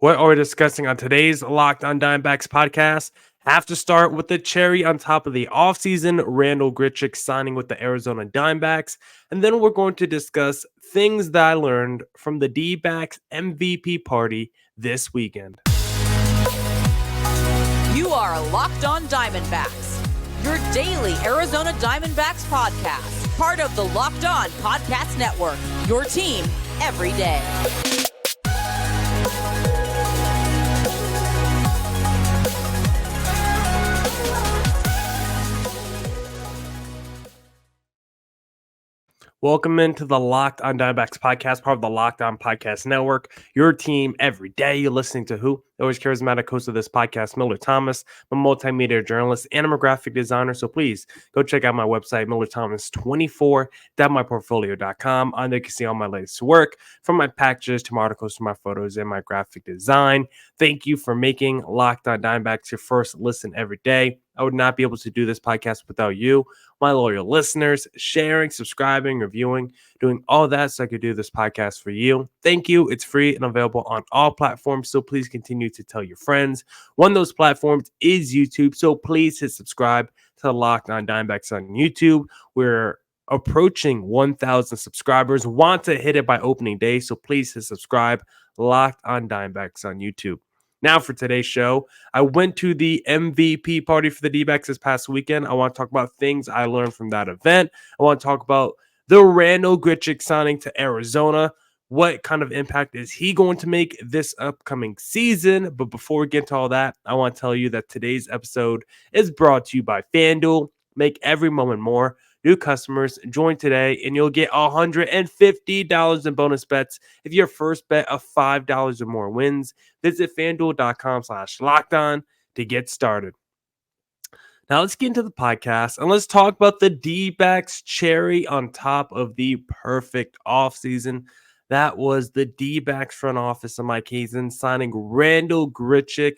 What are we discussing on today's Locked on Diamondbacks podcast? Have to start with the cherry on top of the offseason, Randal Grichuk signing with the Arizona Diamondbacks. And then we're going to discuss things that I learned from the Dbacks MVP Party this weekend. You are Locked on Diamondbacks, your daily Arizona Diamondbacks podcast, part of the Locked on Podcast Network, your team every day. Welcome into the Locked on Diamondbacks podcast, part of the Locked on Podcast Network, your team every day. You're listening to who? The always charismatic host of this podcast, Millard Thomas. I'm a multimedia journalist and I'm a graphic designer, so please go check out my website, millardthomas24.myportfolio.com. On there you can see all my latest work, from my packages to my articles to my photos and my graphic design. Thank you for making Locked on Diamondbacks your first listen every day. I would not be able to do this podcast without you, my loyal listeners, sharing, subscribing, reviewing, doing all that so I could do this podcast for you. Thank you. It's free and available on all platforms, so please continue to tell your friends. One of those platforms is YouTube, so please hit subscribe to the Locked on Diamondbacks on YouTube. We're approaching 1,000 subscribers. Want to hit it by opening day, so please hit subscribe. Locked on Diamondbacks on YouTube. Now for today's show, I went to the MVP party for the D-backs this past weekend. I want to talk about things I learned from that event. I want to talk about the Randal Grichuk signing to Arizona. What kind of impact is he going to make this upcoming season? But before we get into all that, I want to tell you that today's episode is brought to you by FanDuel. Make every moment more. New customers, join today and you'll get $150 in bonus bets if your first bet of $5 or more wins. Visit FanDuel.com/lockedon to get started. Now let's get into the podcast and let's talk about the D-backs cherry on top of the perfect offseason. That was the D-backs front office of Mike Hazen signing Randal Grichuk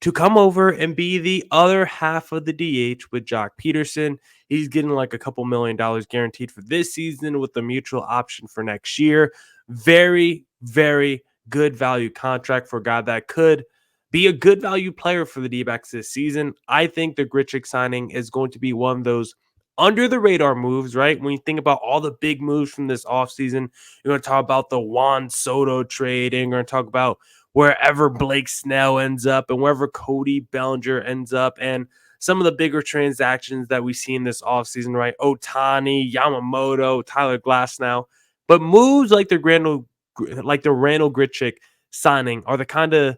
to come over and be the other half of the DH with Joc Pederson. He's getting like a couple $1 million guaranteed for this season with the mutual option for next year. Very, very good value contract for a guy that could be a good value player for the D-backs this season. I think the Grichuk signing is going to be one of those under the radar moves, right? When you think about all the big moves from this offseason, you're going to talk about the Juan Soto trade, and you're going to talk about wherever Blake Snell ends up and wherever Cody Bellinger ends up, and some of the bigger transactions that we see in this offseason, right? Ohtani, Yamamoto, Tyler Glasnow. But moves like the Randal Grichuk signing are the kind of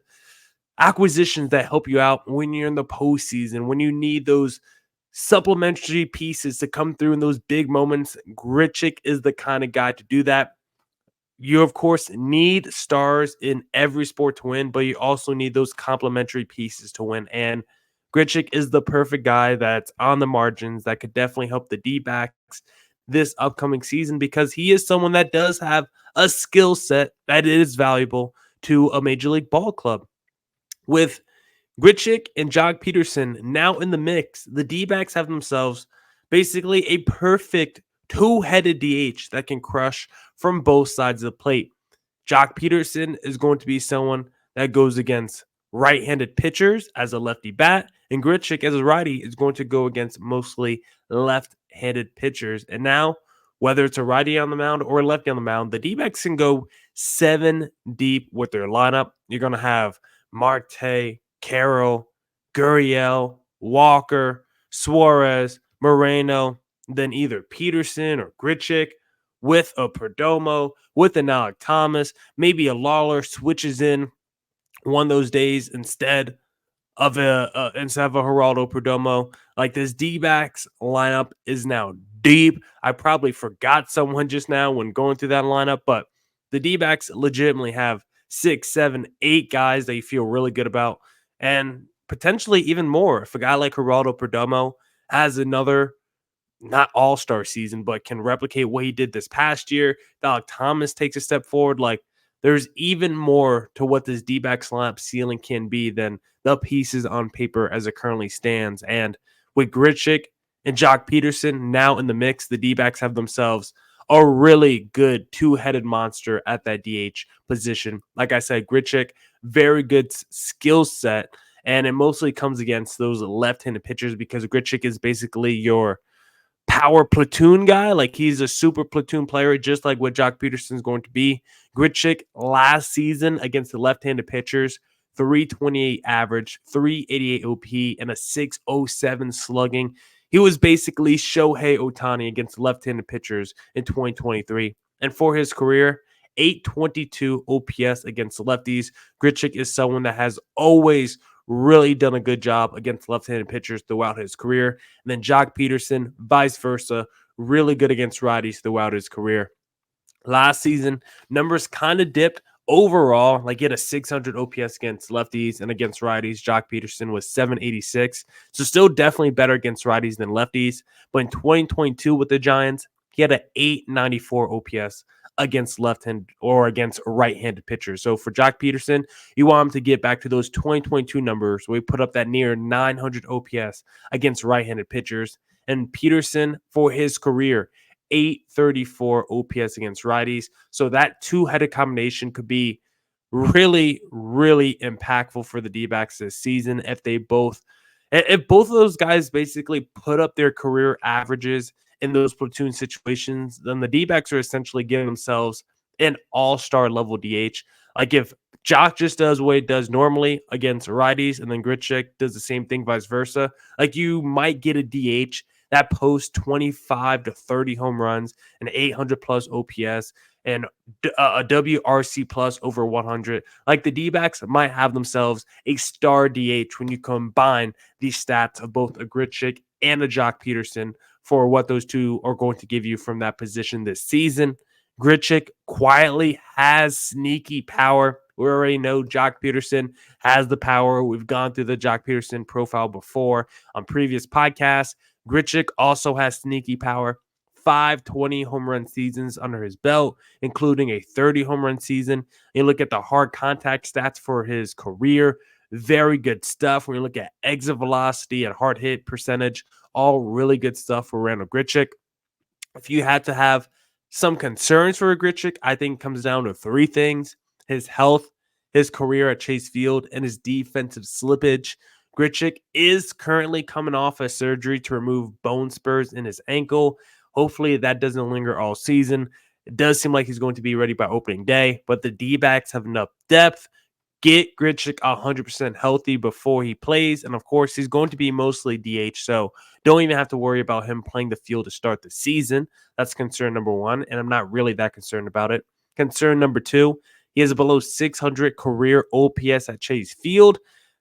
acquisitions that help you out when you're in the postseason, when you need those supplementary pieces to come through in those big moments. Grichuk is the kind of guy to do that. You, of course, need stars in every sport to win, but you also need those complementary pieces to win. And Grichuk is the perfect guy that's on the margins that could definitely help the D-backs this upcoming season, because he is someone that does have a skill set that is valuable to a major league ball club. With Grichuk and Joc Pederson now in the mix, the D-backs have themselves basically a perfect two-headed DH that can crush from both sides of the plate. Joc Pederson is going to be someone that goes against right-handed pitchers as a lefty bat, and Grichuk as a righty is going to go against mostly left-handed pitchers. And now, whether it's a righty on the mound or a lefty on the mound, the D-backs can go 7 deep with their lineup. You're going to have Marte, Carroll, Gurriel, Walker, Suarez, Moreno, then either Pederson or Grichuk with a Perdomo, with a Millard Thomas, maybe a Lawler switches in one of those days instead of a Geraldo Perdomo. Like, this D-backs lineup is now deep. I probably forgot someone just now when going through that lineup, but the D-backs legitimately have 6, 7, 8 guys that you feel really good about, and potentially even more if a guy like Geraldo Perdomo has another not all-star season, but can replicate what he did this past year. Millard Thomas takes a step forward. Like, there's even more to what this D-backs lineup ceiling can be than the pieces on paper as it currently stands. And with Grichuk and Joc Pederson now in the mix, the D-backs have themselves a really good two-headed monster at that DH position. Like I said, Grichuk, very good skill set, and it mostly comes against those left-handed pitchers because Grichuk is basically your power platoon guy. Like he's a super platoon player, just like what Jock Peterson's going to be. Grichuk last season against the left-handed pitchers, 328 average, 388 OP, and a 607 slugging. He was basically Shohei Ohtani against left-handed pitchers in 2023. And for his career, 822 OPS against lefties. Grichuk is someone that has always really done a good job against left-handed pitchers throughout his career. And then Jock Peterson, vice versa, really good against righties throughout his career. Last season, numbers kind of dipped overall. Like he had a 600 OPS against lefties and against righties. Jock Peterson was 786. So still definitely better against righties than lefties. But in 2022 with the Giants, he had an 894 OPS against left-handed or against right-handed pitchers. So for Jock Peterson, you want him to get back to those 2022 numbers where he put up that near 900 OPS against right-handed pitchers. And Peterson, for his career, 834 OPS against righties. So that two-headed combination could be really, really impactful for the D-backs this season if both of those guys basically put up their career averages in those platoon situations, then the D-backs are essentially giving themselves an all-star level DH. Like if Jock just does what he does normally against righties and then Grichuk does the same thing vice versa, like you might get a DH that posts 25 to 30 home runs and 800 plus OPS and a WRC plus over 100. Like the D-backs might have themselves a star DH when you combine the stats of both a Grichuk and a Jock Peterson for what those two are going to give you from that position this season. Grichuk quietly has sneaky power. We already know Jock Peterson has the power. We've gone through the Jock Peterson profile before on previous podcasts. Grichuk also has sneaky power. 520 home run seasons under his belt, including a 30 home run season. You look at the hard contact stats for his career, very good stuff. When you look at exit velocity and hard hit percentage, all really good stuff for Randal Grichuk. If you had to have some concerns for Grichuk, I think it comes down to three things: his health, his career at Chase Field, and his defensive slippage. Grichuk is currently coming off a surgery to remove bone spurs in his ankle. Hopefully that doesn't linger all season. It does seem like he's going to be ready by opening day, but the D-backs have enough depth. Get Grichuk 100% healthy before he plays. And of course, he's going to be mostly DH, so don't even have to worry about him playing the field to start the season. That's concern number one, and I'm not really that concerned about it. Concern number two, he has a below 600 career OPS at Chase Field.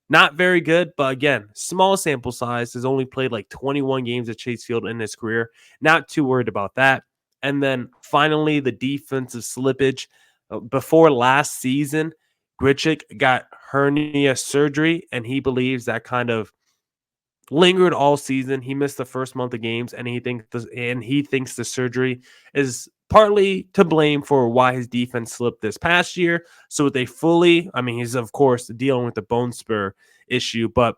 Not very good, but again, small sample size. Has only played like 21 games at Chase Field in his career. Not too worried about that. And then finally, the defensive slippage. Before last season, Grichuk got hernia surgery, and he believes that kind of lingered all season. He missed the first month of games, and he thinks the surgery is partly to blame for why his defense slipped this past year. So he's of course dealing with the bone spur issue, but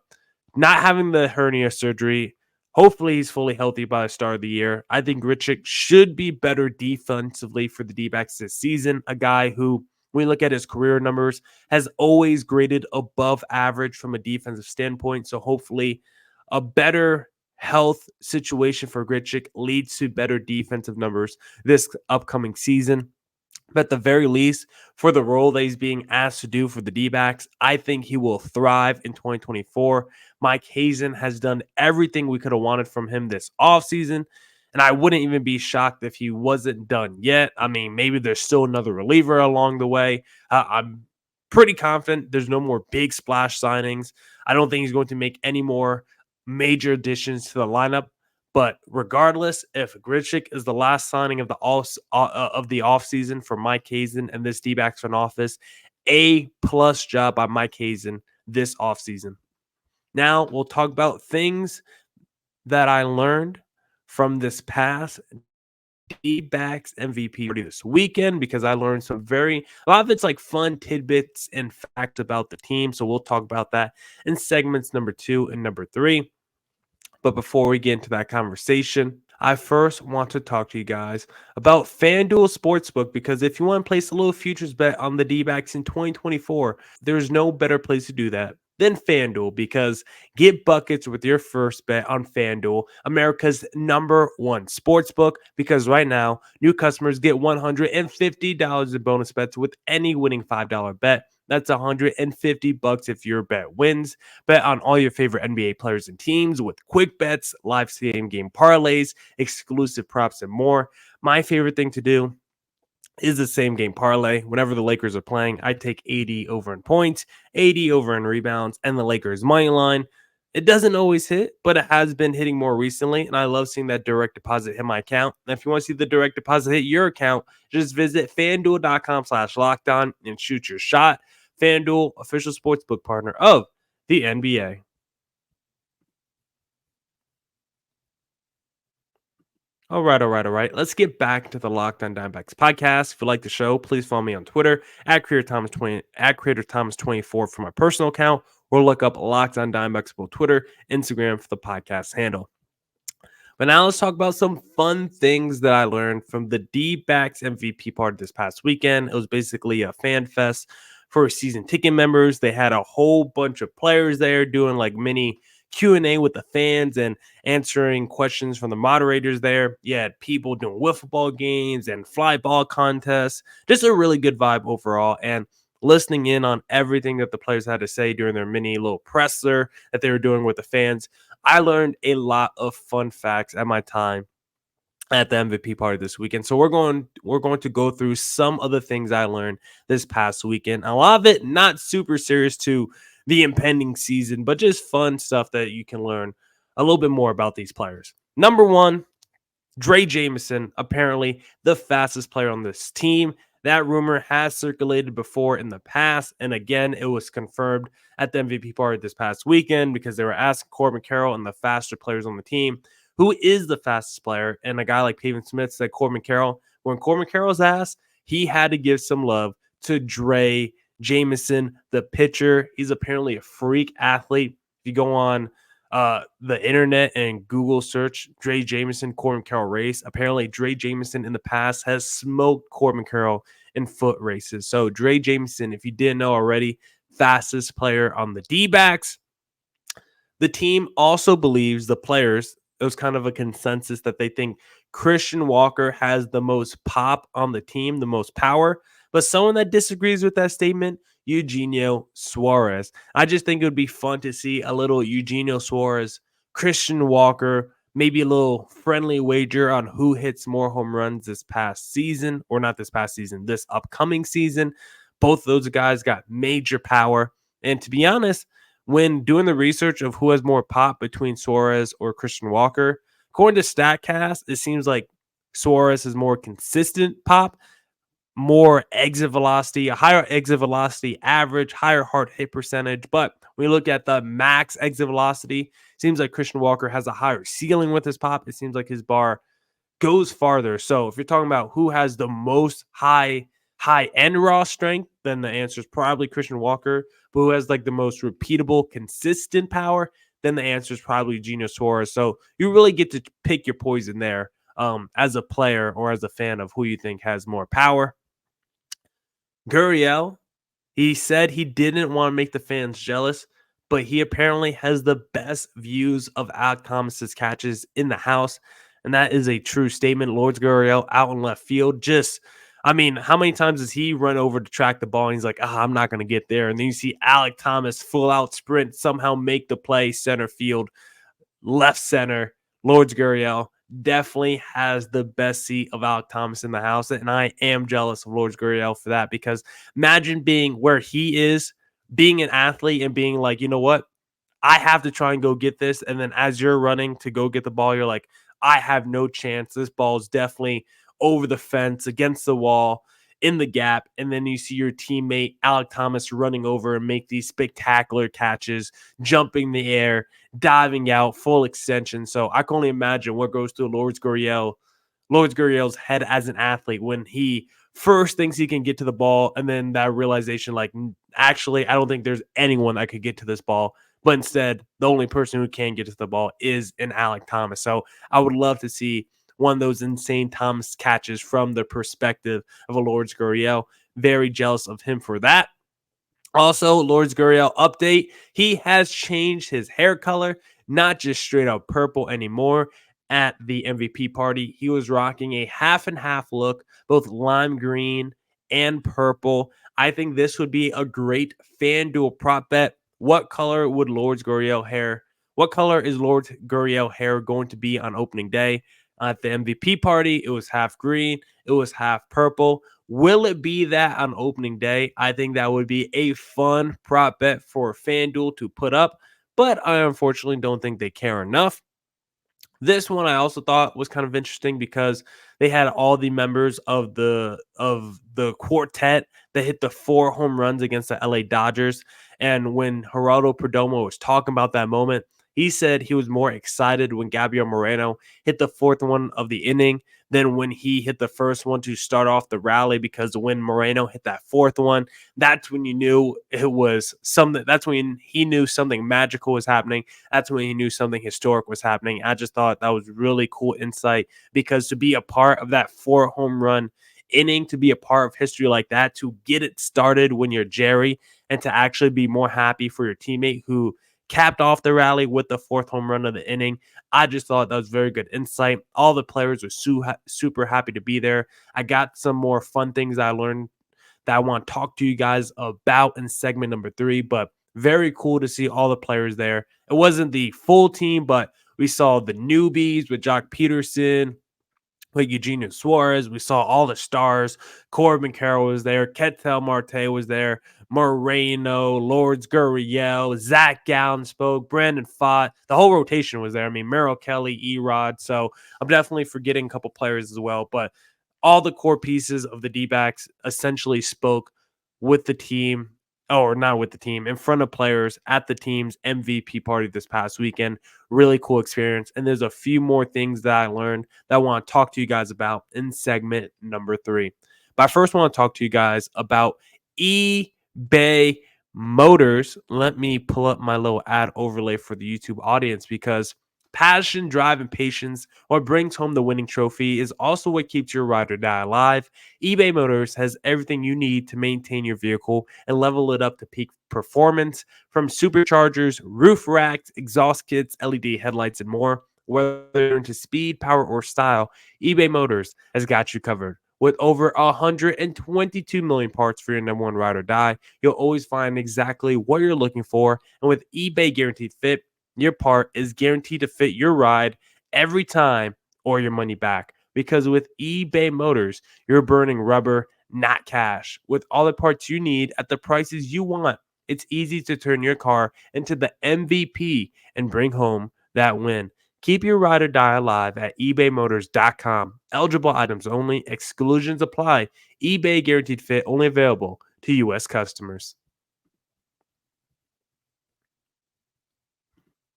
not having the hernia surgery, hopefully he's fully healthy by the start of the year. I think Grichuk should be better defensively for the D-backs this season. A guy who, when we look at his career numbers, has always graded above average from a defensive standpoint. So hopefully a better health situation for Grichuk leads to better defensive numbers this upcoming season. But at the very least, for the role that he's being asked to do for the D-backs, I think he will thrive in 2024. Mike Hazen has done everything we could have wanted from him this offseason, and I wouldn't even be shocked if he wasn't done yet. I mean, maybe there's still another reliever along the way. I'm pretty confident there's no more big splash signings. I don't think he's going to make any more major additions to the lineup. But regardless, if Grichuk is the last signing of the offseason for Mike Hazen and this D-backs front office, A+ job by Mike Hazen this offseason. Now we'll talk about things that I learned from this past Dbacks MVP Party this weekend, because I learned a lot of it's like fun tidbits and facts about the team. So we'll talk about that in segments number 2 and number 3. But before we get into that conversation, I first want to talk to you guys about FanDuel Sportsbook because if you want to place a little futures bet on the D-backs in 2024, there's no better place to do that than FanDuel because get buckets with your first bet on FanDuel, America's #1 sportsbook, because right now, new customers get $150 in bonus bets with any winning $5 bet. That's $150 if your bet wins. Bet on all your favorite NBA players and teams with quick bets, live same game parlays, exclusive props, and more. My favorite thing to do is the same game parlay. Whenever the Lakers are playing, I take 80 over in points, 80 over in rebounds, and the Lakers money line. It doesn't always hit, but it has been hitting more recently, and I love seeing that direct deposit hit my account. And if you want to see the direct deposit hit your account, just visit fanduel.com/lockedon and shoot your shot. FanDuel, official sportsbook partner of the NBA. All right. Let's get back to the Locked On Diamondbacks podcast. If you like the show, please follow me on Twitter at Creator Thomas 24 for my personal account, or look up Locked On Diamondbacks both Twitter, Instagram for the podcast handle. But now let's talk about some fun things that I learned from the Dbacks MVP Party this past weekend. It was basically a fan fest for season ticket members. They had a whole bunch of players there doing like mini Q&A with the fans and answering questions from the moderators there. You had people doing wiffle ball games and fly ball contests. Just a really good vibe overall. And listening in on everything that the players had to say during their mini little presser that they were doing with the fans. I learned a lot of fun facts at my time at the MVP party this weekend. So we're going to go through some of the things I learned this past weekend. A lot of it not super serious to the impending season, but just fun stuff that you can learn a little bit more about these players. Number one, Dre Jameson, apparently the fastest player on this team. That rumor has circulated before in the past, and again, it was confirmed at the MVP party this past weekend because they were asking Corbin Carroll and the faster players on the team, who is the fastest player, and a guy like Pavin Smith said Corbin Carroll. When Corbin Carroll's asked, he had to give some love to Dre Jameson, the pitcher. He's apparently a freak athlete. If you go on the internet and Google search Dre Jameson, Corbin Carroll race, apparently Dre Jameson in the past has smoked Corbin Carroll in foot races. So Dre Jameson, if you didn't know already, fastest player on the D-backs. The team also believes the players, it was kind of a consensus that they think Christian Walker has the most pop on the team, the most power. But someone that disagrees with that statement, Eugenio Suarez. I just think it would be fun to see a little Eugenio Suarez, Christian Walker, maybe a little friendly wager on who hits more home runs this past season, or not this past season, this upcoming season. Both those guys got major power. And to be honest, when doing the research of who has more pop between Suarez or Christian Walker, according to StatCast, it seems like Suarez has more consistent pop, more exit velocity, a higher exit velocity average, higher hard hit percentage. But when you look at the max exit velocity, seems like Christian Walker has a higher ceiling with his pop. It seems like his bar goes farther. So if you're talking about who has the most high end raw strength, then the answer is probably Christian Walker. But who has like the most repeatable, consistent power, then the answer is probably Geno Suarez. So you really get to pick your poison there as a player or as a fan of who you think has more power. Gurriel, he said he didn't want to make the fans jealous, but he apparently has the best views of Alek Thomas's catches in the house. And that is a true statement. Lourdes Gurriel out in left field. How many times does he run over to track the ball and he's like, I'm not going to get there. And then you see Alek Thomas full out sprint, somehow make the play, center field, left center. Lourdes Gurriel definitely has the best seat of Alek Thomas in the house. And I am jealous of Lourdes Gurriel for that, because imagine being where he is, being an athlete and being like, you know what? I have to try and go get this. And then as you're running to go get the ball, you're like, I have no chance. This ball is definitely over the fence, against the wall, in the gap. And then you see your teammate, Alek Thomas, running over and make these spectacular catches, jumping the air, diving out, full extension. So I can only imagine what goes through Lourdes Gurriel's head as an athlete when he first thinks he can get to the ball, and then that realization, like, actually, I don't think there's anyone that could get to this ball but instead the only person who can get to the ball is an Alec Thomas. So I would love to see one of those insane Thomas catches from the perspective of a Lourdes Gurriel. Very jealous of him for that. Also, Lourdes Gurriel update. He has changed his hair color, not just straight up purple anymore. At the MVP party, he was rocking a half and half look, both lime green and purple. I think this would be a great FanDuel prop bet. What color would Lourdes Gurriel hair? What color is Lourdes Gurriel hair going to be on opening day? At the MVP party, it was half green, it was half purple. Will it be that on opening day? I think that would be a fun prop bet for FanDuel to put up, but I unfortunately don't think they care enough. This one I also thought was kind of interesting because they had all the members of the quartet that hit the 4 home runs against the LA Dodgers. And when Geraldo Perdomo was talking about that moment, he said he was more excited when Gabriel Moreno hit the 4th one of the inning than when he hit the first one to start off the rally, because when Moreno hit that 4th one, that's when you knew it was something. That's when he knew something magical was happening. That's when he knew something historic was happening. I just thought that was really cool insight, because to be a part of that 4 home run inning, to be a part of history like that, to get it started when you're Jerry, and to actually be more happy for your teammate who capped off the rally with the 4th home run of the inning. I just thought that was very good insight. All the players were super happy to be there. I got some more fun things I learned that I want to talk to you guys about in segment number 3, but very cool to see all the players there. It wasn't the full team, but we saw the newbies with Jock Peterson, like Eugenio Suarez. We saw all the stars. Corbin Carroll was there. Ketel Marte was there. Moreno, Lourdes Gurriel, Zach Gallen spoke. Brandon Pfaadt. The whole rotation was there. I mean, Merrill Kelly, Erod. So I'm definitely forgetting a couple players as well. But all the core pieces of the D-backs essentially spoke with the team, or not with the team, in front of players at the team's MVP party this past weekend. Really cool experience. And there's a few more things that I learned that I want to talk to you guys about in segment number 3. But I first want to talk to you guys about eBay Motors. Let me pull up my little ad overlay for the YouTube audience, because passion, drive, and patience, what brings home the winning trophy, is also what keeps your ride or die alive. eBay Motors has everything you need to maintain your vehicle and level it up to peak performance, from superchargers, roof racks, exhaust kits, LED headlights, and more. Whether you're into speed, power, or style, eBay Motors has got you covered. With over 122 million parts for your number one ride or die, you'll always find exactly what you're looking for. And with eBay Guaranteed Fit, your part is guaranteed to fit your ride every time, or your money back. Because with eBay Motors, you're burning rubber, not cash. With all the parts you need at the prices you want, it's easy to turn your car into the MVP and bring home that win. Keep your ride or die alive at ebaymotors.com. Eligible items only. Exclusions apply. eBay Guaranteed Fit only available to U.S. customers.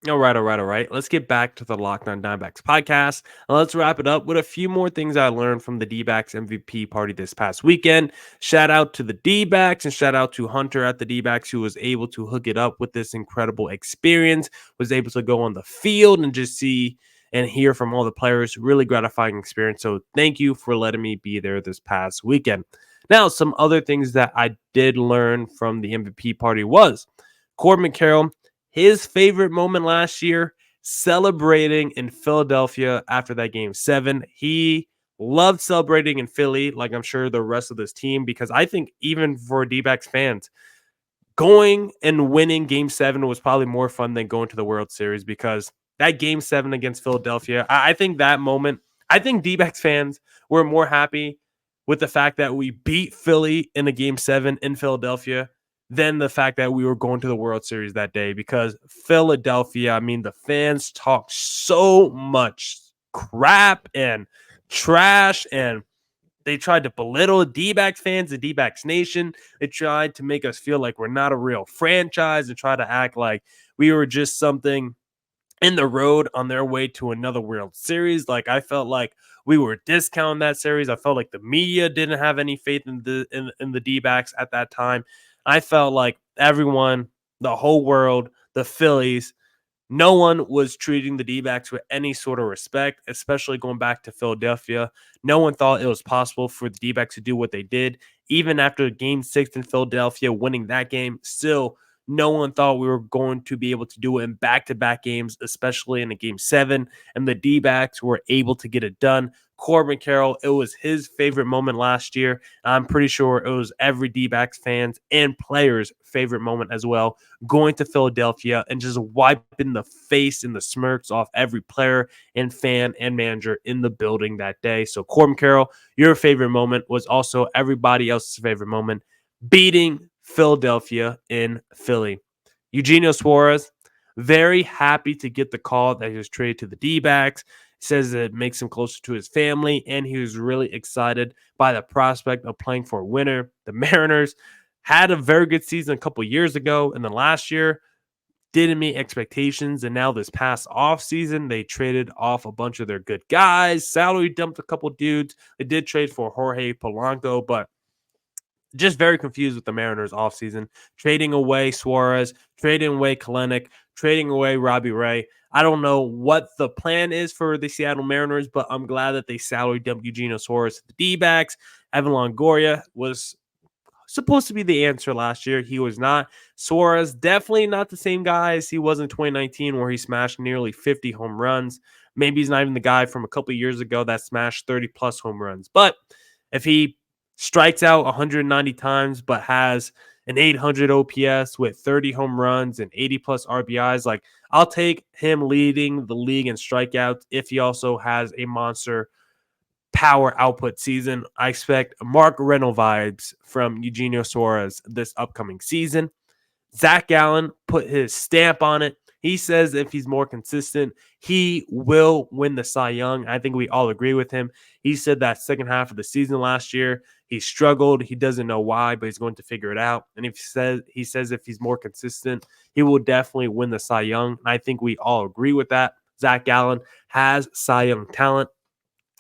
All right. Let's get back to the Locked On Diamondbacks podcast. And let's wrap it up with a few more things I learned from the D-backs MVP party this past weekend. Shout out to the D-backs and shout out to Hunter at the D-backs, who was able to hook it up with this incredible experience, was able to go on the field and just see and hear from all the players. Really gratifying experience. So thank you for letting me be there this past weekend. Now, some other things that I did learn from the MVP party was Corbin Carroll, his favorite moment last year, celebrating in Philadelphia after that game 7. He loved celebrating in Philly, like I'm sure the rest of this team, because I think even for D-backs fans, going and winning game 7 was probably more fun than going to the World Series, because that game 7 against Philadelphia, I think that moment, I think D-backs fans were more happy with the fact that we beat Philly in a game 7 in Philadelphia than the fact that we were going to the World Series that day. Because Philadelphia, I mean, the fans talked so much crap and trash, and they tried to belittle D-backs fans and D-backs Nation. They tried to make us feel like we're not a real franchise and try to act like we were just something in the road on their way to another World Series. Like, I felt like we were discounting that series. I felt like the media didn't have any faith in the D-backs at that time. I felt like everyone, the whole world, the Phillies, no one was treating the D-backs with any sort of respect, especially going back to Philadelphia. No one thought it was possible for the D-backs to do what they did. Even after Game 6 in Philadelphia, winning that game, still no one thought we were going to be able to do it in back-to-back games, especially in a Game 7, and the D-backs were able to get it done. Corbin Carroll, it was his favorite moment last year. I'm pretty sure it was every D-backs fans and players' favorite moment as well, going to Philadelphia and just wiping the face and the smirks off every player and fan and manager in the building that day. So Corbin Carroll, your favorite moment was also everybody else's favorite moment, beating Philadelphia in Philly. Eugenio Suarez, very happy to get the call that he was traded to the D-backs. Says it makes him closer to his family, and he was really excited by the prospect of playing for a winner. The Mariners had a very good season a couple years ago, and then last year didn't meet expectations, and now this past offseason, they traded off a bunch of their good guys, salary dumped a couple dudes. They did trade for Jorge Polanco, but just very confused with the Mariners offseason. Trading away Suarez, trading away Kalenic, trading away Robbie Ray. I don't know what the plan is for the Seattle Mariners, but I'm glad that they salary dumped Eugenio Suarez to the D-backs. Evan Longoria was supposed to be the answer last year. He was not. Suarez, definitely not the same guy as he was in 2019, where he smashed nearly 50 home runs. Maybe he's not even the guy from a couple years ago that smashed 30-plus home runs. But if he strikes out 190 times, but has an 800 OPS with 30 home runs and 80-plus RBIs, like, I'll take him leading the league in strikeouts if he also has a monster power output season. I expect Mark Reynolds vibes from Eugenio Suarez this upcoming season. Zach Gallen put his stamp on it. He says if he's more consistent, he will win the Cy Young. I think we all agree with him. He said that second half of the season last year, he struggled. He doesn't know why, but he's going to figure it out. And if he says if he's more consistent, he will definitely win the Cy Young. And I think we all agree with that. Zach Gallen has Cy Young talent.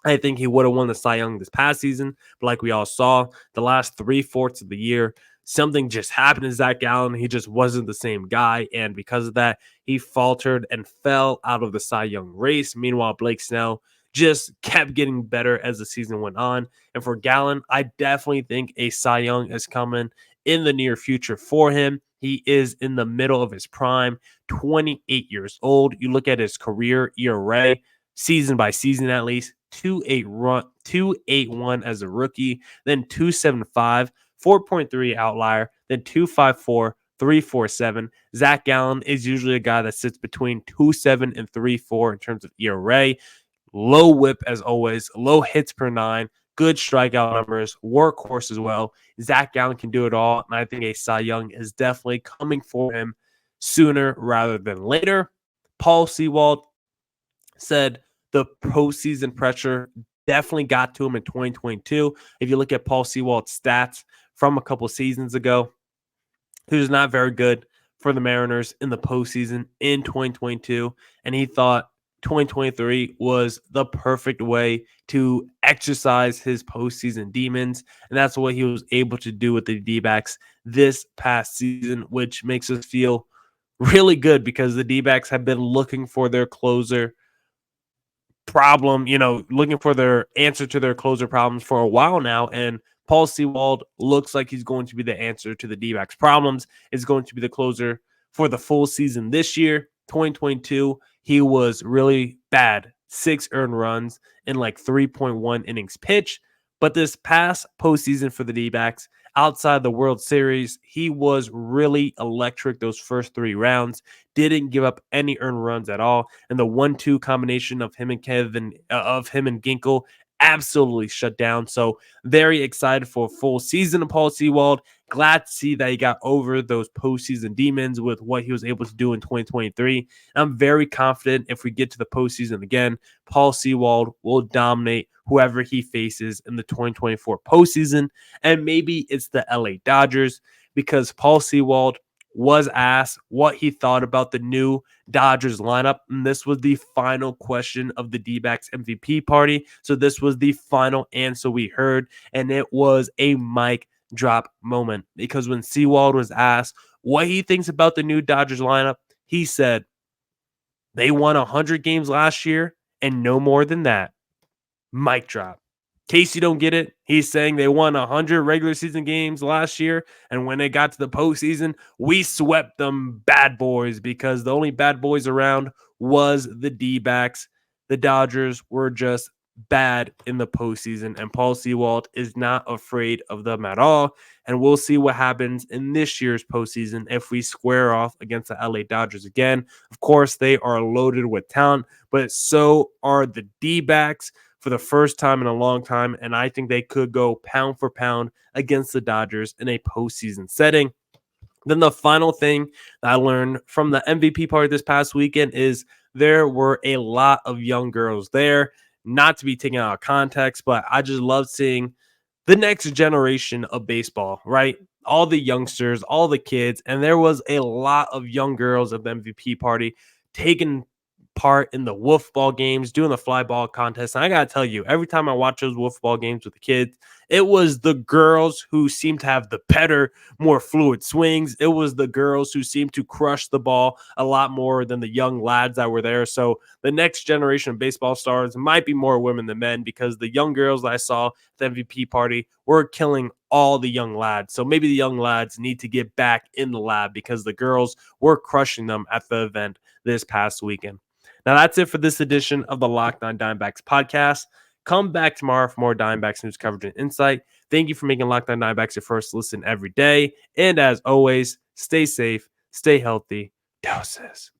I think he would have won the Cy Young this past season, but like we all saw, the last 3/4 of the year, something just happened to Zach Gallen. He just wasn't the same guy, and because of that, he faltered and fell out of the Cy Young race. Meanwhile, Blake Snell just kept getting better as the season went on. And for Gallen, I definitely think a Cy Young is coming in the near future for him. He is in the middle of his prime, 28 years old. You look at his career ERA, season by season at least, 2.81 as a rookie, then 2.75, 4.3 outlier, then 2.54, 3.47. Zach Gallen is usually a guy that sits between 2.7 and 3.4 in terms of ERA. Low whip as always, low hits per 9, good strikeout numbers, workhorse as well. Zach Gallen can do it all, and I think a Cy Young is definitely coming for him sooner rather than later. Paul Sewald said the postseason pressure definitely got to him in 2022. If you look at Paul Sewald's stats from a couple seasons ago, he was not very good for the Mariners in the postseason in 2022, and he thought 2023 was the perfect way to exercise his postseason demons, and that's what he was able to do with the D-backs this past season, which makes us feel really good because the D-backs have been looking for their closer problem, looking for their answer to their closer problems for a while now, and Paul Sewald looks like he's going to be the answer to the D-backs problems. Is going to be the closer for the full season this year. 2022, he was really bad. 6 earned runs in like 3.1 innings pitched. But this past postseason for the D-backs, outside the World Series, he was really electric those first 3 rounds. Didn't give up any earned runs at all. And the 1-2 combination of him and Ginkel absolutely shut down. So very excited for a full season of Paul Sewald. Glad to see that he got over those postseason demons with what he was able to do in 2023. I'm very confident if we get to the postseason again, Paul Sewald will dominate whoever he faces in the 2024 postseason. And maybe it's the LA Dodgers, because Paul Sewald was asked what he thought about the new Dodgers lineup. And this was the final question of the Dbacks MVP party. So this was the final answer we heard. And it was a mic drop moment, because when Sewald was asked what he thinks about the new Dodgers lineup, He said, they won 100 games last year and no more than that. Mic drop. In case you don't get it, he's saying they won 100 regular season games last year, and when they got to the postseason, we swept them bad boys because the only bad boys around was the D-backs. The Dodgers were just bad in the postseason, and Paul Sewald is not afraid of them at all, and we'll see what happens in this year's postseason if we square off against the LA Dodgers again. Of course, they are loaded with talent, but so are the D-backs for the first time in a long time, and I think they could go pound for pound against the Dodgers in a postseason setting. Then the final thing that I learned from the MVP party this past weekend is there were a lot of young girls there, not to be taken out of context, but I just love seeing the next generation of baseball, right? All the youngsters, all the kids, and there was a lot of young girls at the MVP party taking part in the wolf ball games, doing the fly ball contest. And I gotta tell you, every time I watch those wolf ball games with the kids, it was the girls who seemed to have the better, more fluid swings. It was the girls who seemed to crush the ball a lot more than the young lads that were there. So the next generation of baseball stars might be more women than men, because the young girls that I saw at the MVP party were killing all the young lads. So maybe the young lads need to get back in the lab, because the girls were crushing them at the event this past weekend. Now, that's it for this edition of the Locked On Diamondbacks podcast. Come back tomorrow for more Diamondbacks news coverage and insight. Thank you for making Locked On Diamondbacks your first listen every day. And as always, stay safe, stay healthy. Doses.